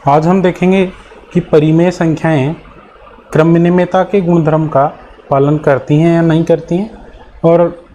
आज हम देखेंगे कि परिमेय संख्याएं क्रम विनिमेयता के गुणधर्म का पालन करती हैं या नहीं करती हैं, और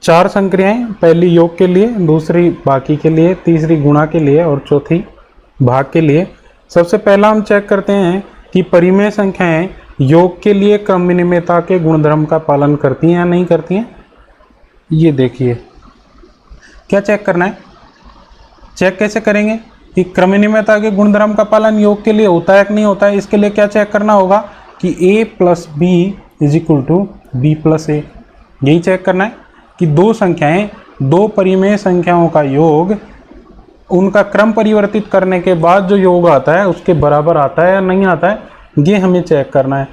4 संक्रियाएं, पहली योग के लिए, दूसरी बाकी के लिए, तीसरी गुणा के लिए और चौथी भाग के लिए। सबसे पहला हम चेक करते हैं कि परिमेय संख्याएं योग के लिए क्रम विनिमेयता के गुणधर्म का पालन करती हैं या नहीं करती हैं। ये देखिए, क्या चेक करना है, चेक कैसे करेंगे कि क्रम विनिमेयता के गुणधर्म का पालन योग के लिए होता है कि नहीं होता है। इसके लिए क्या चेक करना होगा कि a plus B is equal to B plus A. यही चेक करना है कि दो संख्याएं, दो परिमेय संख्याओं का योग, उनका क्रम परिवर्तित करने के बाद जो योग आता है उसके बराबर आता है या नहीं आता है, ये हमें चेक करना है।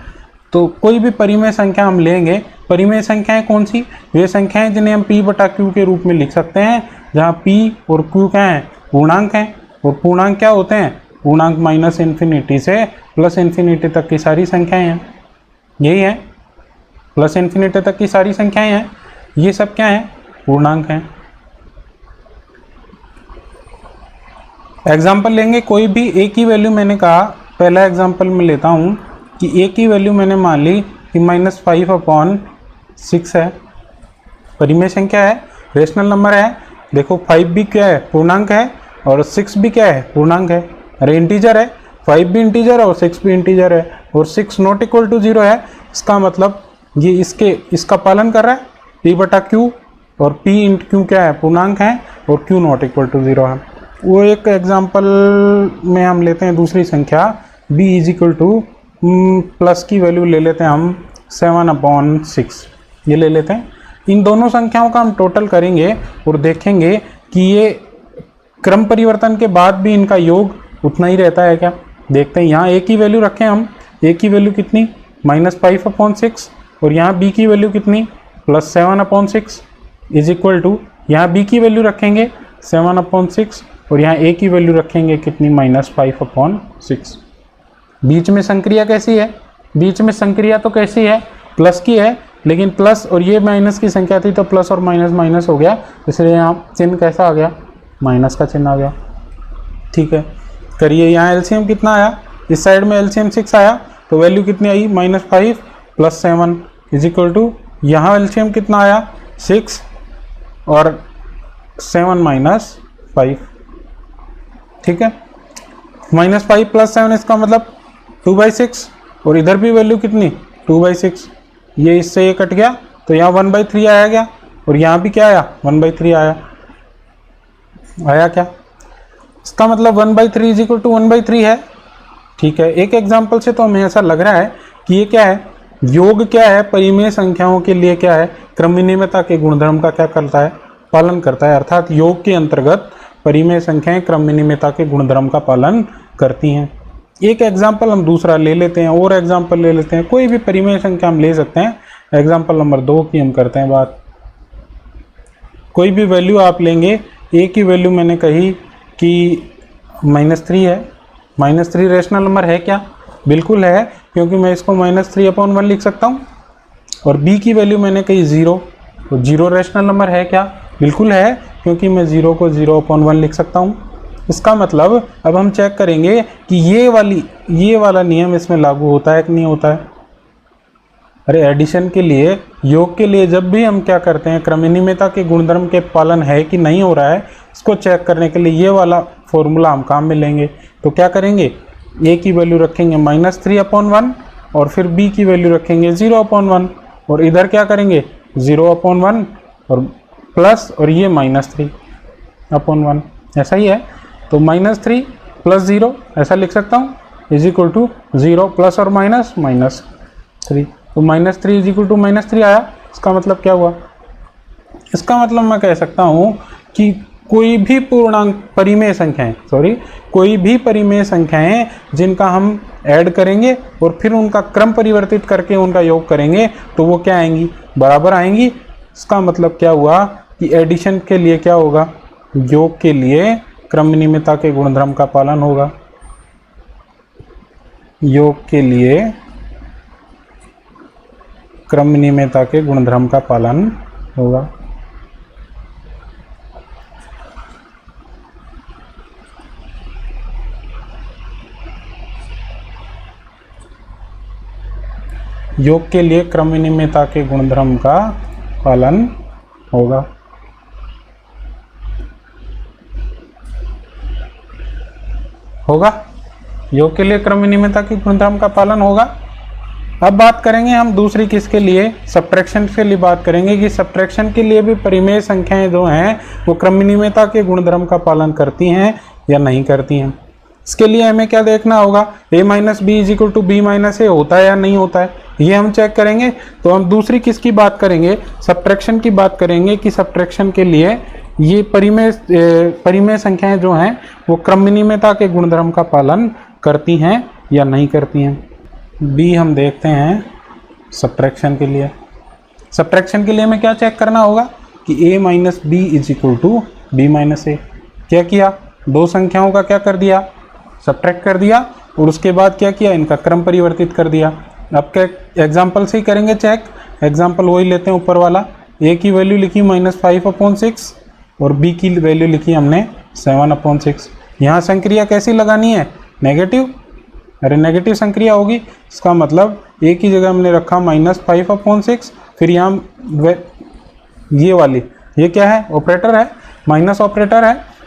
तो कोई भी परिमेय संख्या हम लेंगे, परिमेय संख्याएं कौन सी, वे संख्याएं जिन्हें हम p बटा q के रूप में लिख सकते हैं, जहाँ p और q क्या हैं, पूर्णांक हैं, और पूर्णांक क्या होते हैं, पूर्णांक माइनस इन्फिनिटी से प्लस इन्फिनिटी तक की सारी संख्याएं हैं। यही है, प्लस इन्फिनिटी तक की सारी संख्याएं हैं, ये सब क्या हैं, पूर्णांक हैं। एग्जाम्पल लेंगे, कोई भी a की वैल्यू, मैंने कहा पहला एग्जाम्पल मैं लेता हूँ कि a की वैल्यू मैंने मान ली कि -5/6 है, परिमेय संख्या है, रेशनल नंबर है। देखो 5 भी क्या है, पूर्णांक है, और 6 भी क्या है, पूर्णांक है। अरे इंटीजर है, 5 भी इंटीजर है और 6 भी इंटीजर है, और 6 नॉट इक्वल टू 0 है। इसका मतलब ये इसका पालन कर रहा है, p बटा q, और p इंट q क्या है, पूर्णांक है, और q नॉट इक्वल टू 0 है। वो एक एग्जाम्पल में हम लेते हैं दूसरी संख्या b is equal two plus की वैल्यू ले लेते हैं हम 7/6, ये ले लेते हैं। इन दोनों संख्याओं का हम टोटल करेंगे और देखेंगे कि ये क्रम परिवर्तन के बाद भी इनका योग उतना ही रहता है क्या। देखते हैं, यहाँ a की वैल्यू रखें हम, a की वैल्यू कितनी, -5/6, और यहाँ b की वैल्यू कितनी, +7/6 इज इक्वल टू, यहाँ b की वैल्यू रखेंगे 7/6 और यहाँ a की वैल्यू रखेंगे कितनी, -5/6। बीच में संक्रिया कैसी है, बीच में संक्रिया तो कैसी है, प्लस की है, लेकिन प्लस और ये माइनस की संख्या थी तो प्लस और माइनस माइनस हो गया, इसलिए यहाँ चिन्ह कैसा आ गया, माइनस का चिन्ह आ गया। ठीक है, करिए, यहाँ एलसीएम कितना आया, इस साइड में एलसीएम 6 आया तो वैल्यू कितनी आई, -5 + 7 इज इक्वल टू, यहाँ एलसीएम कितना आया, 6 और 7 - 5। ठीक है, -5 + 7 इसका मतलब 2/6, और इधर भी वैल्यू कितनी, 2/6। ये इससे ये कट गया तो यहाँ 1/3 आया गया, और यहाँ भी क्या आया, 1/3 आया क्या। इसका मतलब 1/3 इज इक्वल टू 1/3 है। ठीक है, एक एग्जाम्पल से तो हमें ऐसा लग रहा है कि ये क्या है, योग क्या है, परिमेय संख्याओं के लिए क्या है, क्रम विनिमेयता के गुणधर्म का क्या करता है, पालन करता है। अर्थात योग के अंतर्गत परिमेय संख्याएं क्रम विनिमेयता के गुणधर्म का पालन करती हैं। एक एग्जाम्पल हम दूसरा ले लेते हैं, और एग्जाम्पल ले लेते हैं, कोई भी परिमेय संख्या हम ले सकते हैं। एग्जाम्पल नंबर 2 की हम करते हैं बात। कोई भी वैल्यू आप लेंगे, a की वैल्यू मैंने कही कि -3 है। -3 रेशनल नंबर है क्या, बिल्कुल है, क्योंकि मैं इसको -3/1 लिख सकता हूँ। और b की वैल्यू मैंने कही 0, तो 0 रेशनल नंबर है क्या, बिल्कुल है, क्योंकि मैं 0 को 0/1 लिख सकता हूँ। इसका मतलब अब हम चेक करेंगे कि ये वाला नियम इसमें लागू होता है कि नहीं होता है। अरे एडिशन के लिए, योग के लिए जब भी हम क्या करते हैं, क्रम विनिमेयता के गुणधर्म के पालन है कि नहीं हो रहा है, इसको चेक करने के लिए ये वाला फॉर्मूला हम काम में लेंगे। तो क्या करेंगे, a की वैल्यू रखेंगे -3/1, और फिर b की वैल्यू रखेंगे 0/1, और इधर क्या करेंगे 0/1 और प्लस, और ये -3/1, ऐसा ही है। तो -3 + 0 ऐसा लिख सकता हूँ, इज इक्वल टू 0 + और -3। तो -3 इज इक्वल टू -3 आया। इसका मतलब क्या हुआ, इसका मतलब मैं कह सकता हूँ कि कोई भी पूर्णांक परिमेय संख्याएं, कोई भी परिमेय संख्याएं जिनका हम ऐड करेंगे और फिर उनका क्रम परिवर्तित करके उनका योग करेंगे तो वो क्या आएंगी, बराबर आएंगी। इसका मतलब क्या हुआ कि एडिशन के लिए क्या होगा, योग के लिए क्रम विनिमेयता के गुणधर्म का पालन होगा, योग के लिए क्रम विनिमेयता के गुणधर्म का पालन होगा। योग के लिए क्रम विनिमयता के गुणधर्म का पालन होगा। होगा, योग के लिए क्रम विनिमयता की गुणधर्म का पालन होगा। अब बात करेंगे हम दूसरी किसके लिए, सब्ट्रैक्शन के लिए बात करेंगे कि सब्ट्रैक्शन के लिए भी परिमेय संख्याएं जो हैं वो क्रम विनिमयता के गुणधर्म का पालन करती हैं या नहीं करती हैं। इसके लिए हमें क्या देखना होगा, a minus B is equal to B minus A होता है या नहीं होता है, ये हम चेक करेंगे। तो हम दूसरी किसकी बात करेंगे, सब्ट्रैक्शन की बात करेंगे कि सब्ट्रैक्शन के लिए ये परिमेय संख्याएं जो हैं वो क्रम विनिमयता के गुणधर्म का पालन करती हैं या नहीं करती हैं। बी हम देखते हैं सब्ट्रैक्शन के लिए। सब्ट्रैक्शन के लिए हमें क्या चेक करना होगा कि a minus B is equal to B minus A. क्या किया, दो संख्याओं का क्या कर दिया, सब्ट्रैक्ट कर दिया, और उसके बाद क्या किया, इनका क्रम परिवर्तित कर दिया। अब क्या एग्जाम्पल से ही करेंगे चेक, एग्जाम्पल वही लेते हैं ऊपर वाला। a की वैल्यू लिखी -5/6 और b की वैल्यू लिखी हमने 7/6। यहाँ संक्रिया कैसी लगानी है, नेगेटिव, अरे नेगेटिव संक्रिया होगी। इसका मतलब a की जगह हमने रखा -5/6, फिर यहाँ ये वाली, ये क्या है, ऑपरेटर है, माइनस ऑपरेटर है।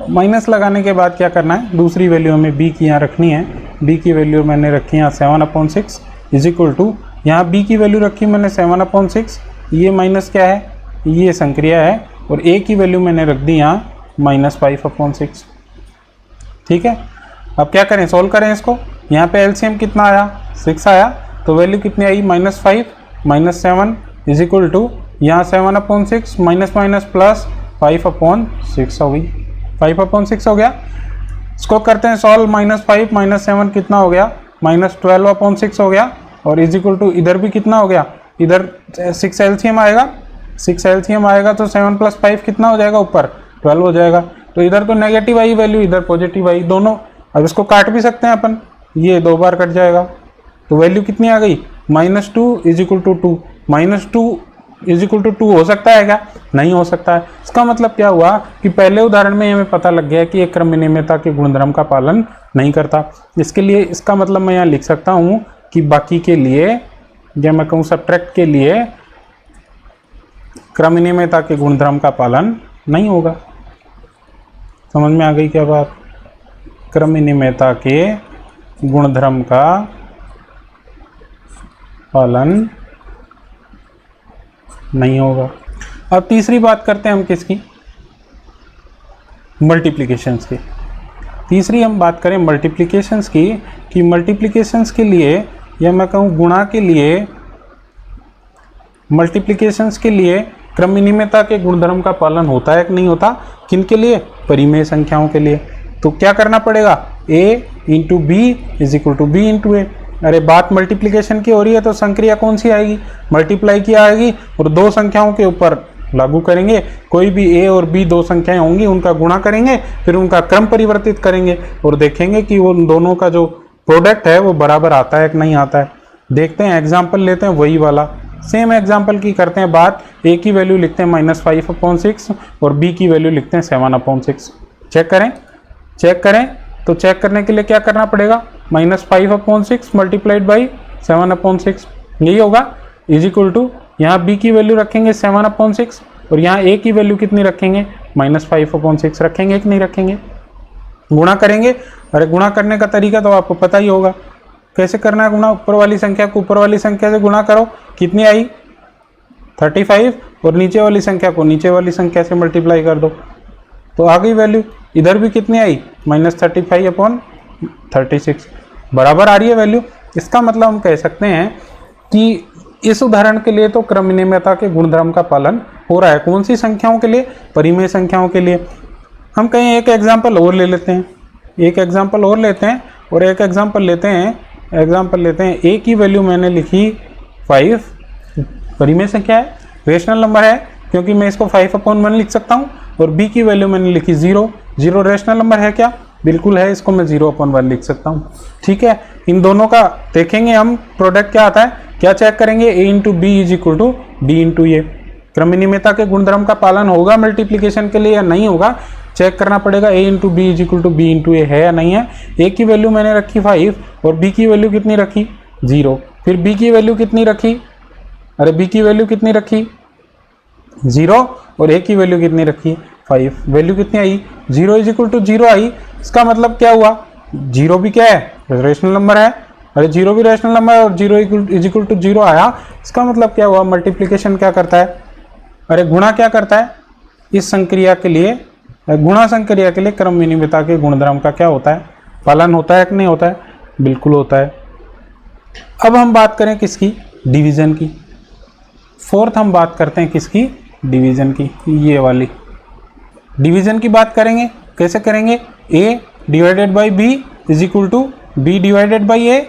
माइनस लगाने के बाद क्या करना है, दूसरी वैल्यू हमें b की यहाँ रखनी है। b की वैल्यू मैंने रखी यहाँ 7/6 इज इक्वल टू, यहाँ b की वैल्यू रखी मैंने 7/6, ये माइनस क्या है, ये संक्रिया है, और a की वैल्यू मैंने रख दी यहाँ -5/6। ठीक है, अब क्या करें, सोल्व करें इसको। यहाँ पे एलसीएम कितना आया, 6 आया, तो वैल्यू कितनी आई, -5 -7 इज इक्वल टू, यहाँ 7/6 माइनस माइनस प्लस 5/6 हो गई, 5/6 हो गया। इसको करते हैं सॉल्व, -5 -7 कितना हो गया, -12/6 हो गया, और इज इक्वल टू इधर भी कितना हो गया, इधर 6 एलसीएम आएगा, 6 एलसीएम आएगा तो 7 + 5 कितना हो जाएगा, ऊपर 12 हो जाएगा। तो इधर तो नेगेटिव आई वैल्यू, इधर पॉजिटिव आई, दोनों। अब इसको काट भी सकते हैं अपन, ये 2 बार कट जाएगा, तो वैल्यू कितनी आ गई, -2 is equal to 2। -2 is equal to 2 हो सकता है क्या, नहीं हो सकता है। इसका मतलब क्या हुआ कि पहले उदाहरण में हमें पता लग गया कि एक क्रम विनिमयता के गुणधर्म का पालन नहीं करता। इसके लिए इसका मतलब मैं यहाँ लिख सकता हूँ कि बाकी के लिए, या मैं कहूँ सब्ट्रैक्ट के लिए, क्रम विनिमयता के गुणधर्म का पालन नहीं होगा। समझ में आ गई क्या बात, क्रम विनिमयता के गुणधर्म का पालन नहीं होगा। अब तीसरी बात करते हैं हम किसकी, मल्टीप्लिकेशंस की। तीसरी हम बात करें मल्टीप्लिकेशंस की, कि मल्टीप्लिकेशंस के लिए, या मैं कहूँ गुणा के लिए, मल्टीप्लिकेशंस के लिए क्रम विनिमयता के गुणधर्म का पालन होता है कि नहीं होता, किन के लिए, परिमेय संख्याओं के लिए। तो क्या करना पड़ेगा, a into B is equal to B into A. अरे बात मल्टीप्लिकेशन की हो रही है तो संक्रिया कौन सी आएगी, मल्टीप्लाई की आएगी, और दो संख्याओं के ऊपर लागू करेंगे। कोई भी a और b दो संख्याएं होंगी, उनका गुणा करेंगे, फिर उनका क्रम परिवर्तित करेंगे और देखेंगे कि वो दोनों का जो प्रोडक्ट है वो बराबर आता है कि नहीं आता है। देखते हैं, एग्जाम्पल लेते हैं वही वाला, सेम एग्जाम्पल की करते हैं बात। a की वैल्यू लिखते हैं -5/6 और b की वैल्यू लिखते हैं 7/6। चेक करें, चेक करें, तो चेक करने के लिए क्या करना पड़ेगा, -5/6 मल्टीप्लाइड बाई 7/6, यही होगा, इज इक्वल टू, यहाँ b की वैल्यू रखेंगे 7/6 और यहाँ a की वैल्यू कितनी रखेंगे, -5/6 रखेंगे कि नहीं रखेंगे, गुणा करेंगे। अरे गुणा करने का तरीका तो आपको पता ही होगा, कैसे करना है गुणा, ऊपर वाली संख्या को ऊपर वाली संख्या से गुणा करो, कितनी आई 35, और नीचे वाली संख्या को नीचे वाली संख्या से मल्टीप्लाई कर दो, तो आ गई वैल्यू। इधर भी कितनी आई, -35/36, बराबर आ रही है वैल्यू। इसका मतलब हम कह सकते हैं कि इस उदाहरण के लिए तो क्रम विनिमयता के गुणधर्म का पालन हो रहा है। कौन सी संख्याओं के लिए, परिमेय संख्याओं के लिए। हम कहीं एक एग्जाम्पल और ले लेते हैं, एक एग्जाम्पल और लेते हैं, और एक एग्जाम्पल लेते हैं, a की वैल्यू मैंने लिखी 5, परिमेय संख्या है, रेशनल नंबर है, क्योंकि मैं इसको 5/1 लिख सकता हूँ, और b की वैल्यू मैंने लिखी 0, रेशनल नंबर है क्या, बिल्कुल है, इसको मैं 0/1 लिख सकता हूँ। ठीक है, इन दोनों का देखेंगे हम प्रोडक्ट क्या आता है, क्या चेक करेंगे, a into B is equal to b into A. क्रम विनिमयता के गुणधर्म का पालन होगा मल्टीप्लिकेशन के लिए या नहीं होगा, चेक करना पड़ेगा। a into B is equal to B into A है या नहीं है। a की वैल्यू मैंने रखी 5 और b की वैल्यू कितनी रखी, 0, फिर b की वैल्यू कितनी रखी, अरे b की वैल्यू कितनी रखी 0 और a की वैल्यू कितनी रखी 5, वैल्यू कितनी आई 0 इज इक्वल टू 0 आई। इसका मतलब क्या हुआ, 0 भी क्या है रेशनल नंबर है, अरे 0 भी रेशनल नंबर है और 0 इज इक्वल टू 0 आया। इसका मतलब क्या हुआ, मल्टीप्लिकेशन क्या करता है, अरे गुणा क्या करता है, इस संक्रिया के लिए गुणा संक्रिया के लिए क्रम विनिमयता के गुणधर्म का क्या होता है, पालन होता है कि नहीं होता है, बिल्कुल होता है। अब हम बात करें किसकी, डिवीजन की। फोर्थ हम बात करते हैं किसकी, डिवीजन की। ये वाली डिवीजन की बात करेंगे, कैसे करेंगे, a divided by b is equal to b divided by a,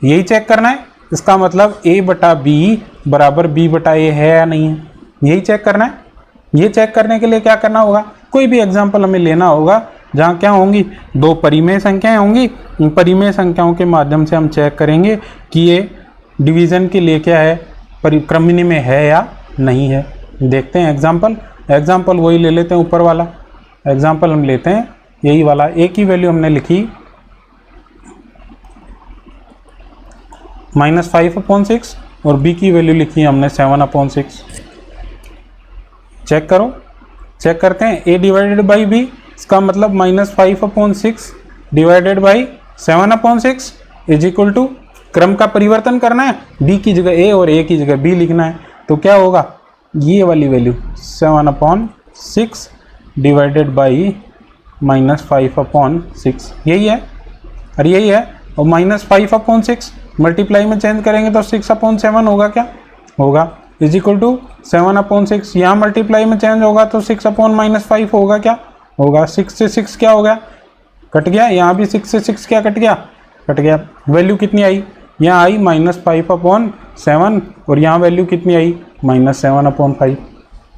यही चेक करना है। इसका मतलब a बटा b बराबर b बटा a है या नहीं है, यही चेक करना है। ये चेक करने के लिए क्या करना होगा, कोई भी एग्जाम्पल हमें लेना होगा जहाँ क्या होंगी, दो परिमेय संख्याएं होंगी। इन परिमेय संख्याओं के माध्यम से हम चेक करेंगे कि ये डिवीजन के लिए क्या है, क्रम विनिमय है या नहीं है। देखते हैं एग्जाम्पल वही ले लेते हैं, ऊपर वाला एग्जाम्पल हम लेते हैं, यही वाला। a की वैल्यू हमने लिखी -5/6 और b की वैल्यू लिखी हमने 7/6। चेक करो, चेक करते हैं, a डिवाइडेड बाई b, इसका मतलब -5/6 divided by 7/6 is equal to, क्रम का परिवर्तन करना है, b की जगह a और a की जगह b लिखना है। तो क्या होगा, ये वाली वैल्यू 7/6 डिवाइडेड बाई -5/6, यही है, अरे यही है। और -5/6 मल्टीप्लाई में चेंज करेंगे तो 6/7 होगा, क्या होगा, इज इक्वल टू 7/6। यहाँ मल्टीप्लाई में चेंज होगा तो 6/-5 होगा, क्या होगा, 6 से 6 क्या हो गया, कट गया। यहाँ भी 6 से 6 क्या कट गया, कट गया। वैल्यू कितनी आई, यहाँ आई -5/7 और यहाँ वैल्यू कितनी आई -7/5,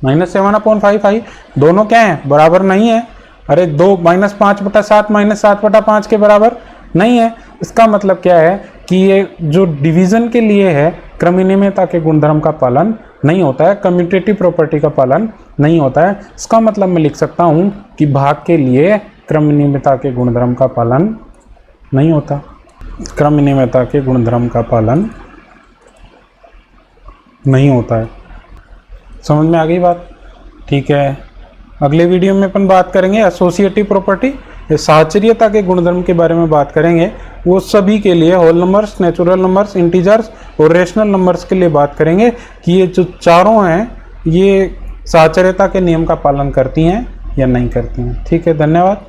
-7/5 आई। दोनों क्या है, बराबर नहीं है। अरे दो -5/7 -7/5 के बराबर नहीं है। इसका मतलब क्या है कि ये जो डिवीजन के लिए है, क्रम विनिमयता के गुणधर्म का पालन नहीं होता है, कम्यूटेटिव प्रॉपर्टी का पालन नहीं होता है। इसका मतलब मैं लिख सकता हूँ कि भाग के लिए क्रम विनिमयता के गुणधर्म का पालन नहीं होता, क्रम विनिमयता के गुणधर्म का पालन नहीं होता है। समझ में आ गई बात, ठीक है। अगले वीडियो में अपन बात करेंगे एसोसिएटिव प्रॉपर्टी, साहचर्यता के गुणधर्म के बारे में बात करेंगे। वो सभी के लिए whole numbers, natural numbers, integers और रेशनल नंबर्स के लिए बात करेंगे कि ये जो चारों हैं ये साहचर्यता के नियम का पालन करती हैं या नहीं करती हैं। ठीक है, धन्यवाद।